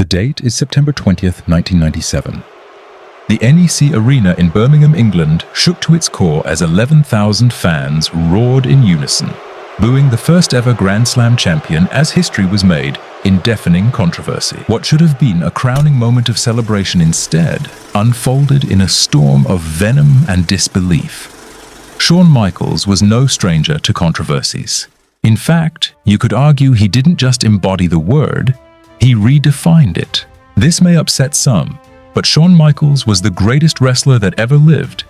date is September 20th, 1997. The NEC Arena in Birmingham, England shook to its core as 11,000 fans roared in unison, booing the first ever Grand Slam champion as history was made in deafening controversy. What should have been a crowning moment of celebration instead unfolded in a storm of venom and disbelief. Shawn Michaels was no stranger to controversies. In fact, you could argue he didn't just embody the word, he redefined it. This may upset some, but Shawn Michaels was the greatest wrestler that ever lived.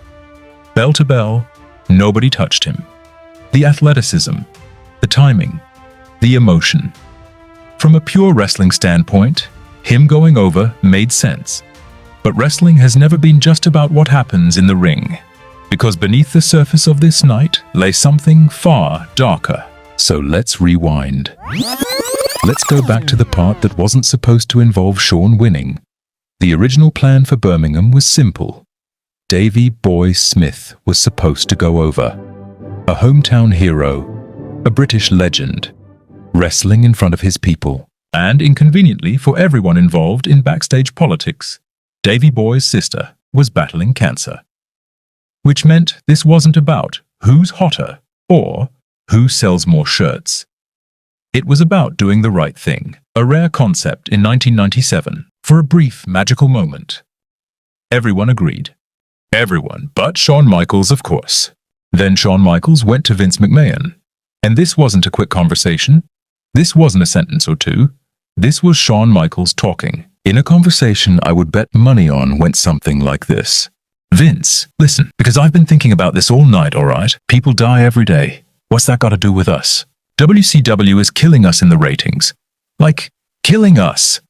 Bell to bell, nobody touched him. The athleticism, the timing, the emotion. From a pure wrestling standpoint, him going over made sense. But wrestling has never been just about what happens in the ring, because beneath the surface of this night lay something far darker. So let's rewind. Let's go back to the part that wasn't supposed to involve Shawn winning. The original plan for Birmingham was simple. Davey Boy Smith was supposed to go over. A hometown hero, a British legend, wrestling in front of his people. And inconveniently for everyone involved in backstage politics, Davey Boy's sister was battling cancer. Which meant this wasn't about who's hotter or who sells more shirts. It was about doing the right thing, a rare concept in 1997, for a brief magical moment. Everyone agreed. Everyone but Shawn Michaels, of course. Then Shawn Michaels went to Vince McMahon. And this wasn't a quick conversation. This wasn't a sentence or two. This was Shawn Michaels talking. In a conversation I would bet money on went something like this. Vince, listen, because I've been thinking about this all night, all right? People die every day. What's that got to do with us? WCW is killing us in the ratings. Like, killing us.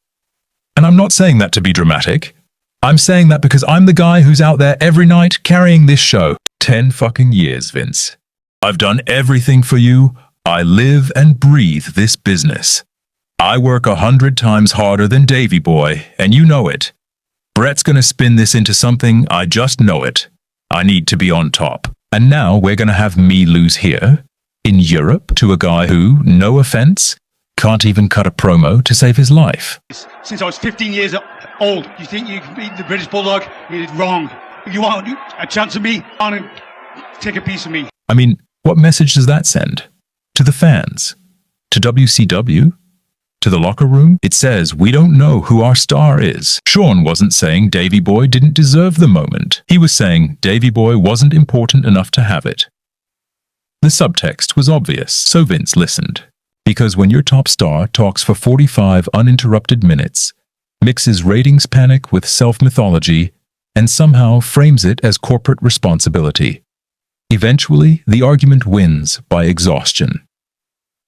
And I'm not saying that to be dramatic. I'm saying that because I'm the guy who's out there every night carrying this show. 10 fucking years, Vince. I've done everything for you. I live and breathe this business. I work 100 times harder than Davey Boy, and you know it. Brett's gonna spin this into something, I just know it. I need to be on top. And now we're gonna have me lose here, in Europe, to a guy who, no offense, can't even cut a promo to save his life. Since I was 15 years old, you think you can beat the British Bulldog? You're wrong. You want a chance of me? On and take a piece of me. I mean, what message does that send? To the fans? To WCW? To the locker room? It says we don't know who our star is. Shawn wasn't saying Davey Boy didn't deserve the moment. He was saying Davey Boy wasn't important enough to have it. The subtext was obvious, so Vince listened. Because when your top star talks for 45 uninterrupted minutes, mixes ratings panic with self-mythology, and somehow frames it as corporate responsibility, eventually the argument wins by exhaustion.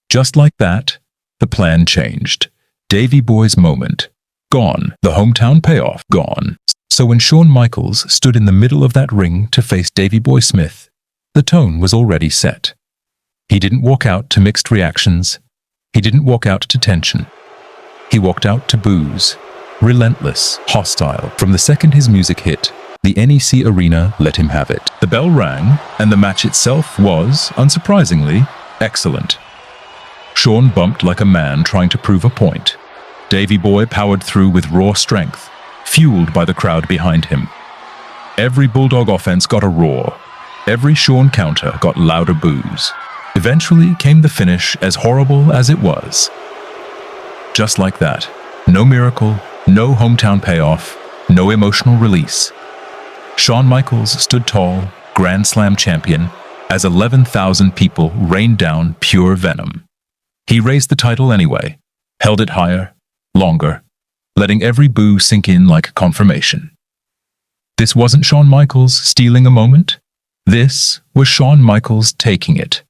Just like that, the plan changed. Davey Boy's moment, gone. The hometown payoff, gone. So when Shawn Michaels stood in the middle of that ring to face Davey Boy Smith, the tone was already set. He didn't walk out to mixed reactions. He didn't walk out to tension. He walked out to boos. Relentless, hostile. From the second his music hit, the NEC Arena let him have it. The bell rang, and the match itself was, unsurprisingly, excellent. Shawn bumped like a man trying to prove a point. Davey Boy powered through with raw strength, fueled by the crowd behind him. Every Bulldog offense got a roar. Every Shawn counter got louder boos. Eventually came the finish as horrible as it was. Just like that. No miracle, no hometown payoff, no emotional release. Shawn Michaels stood tall, Grand Slam champion, as 11,000 people rained down pure venom. He raised the title anyway, held it higher, longer, letting every boo sink in like confirmation. This wasn't Shawn Michaels stealing a moment. This was Shawn Michaels taking it.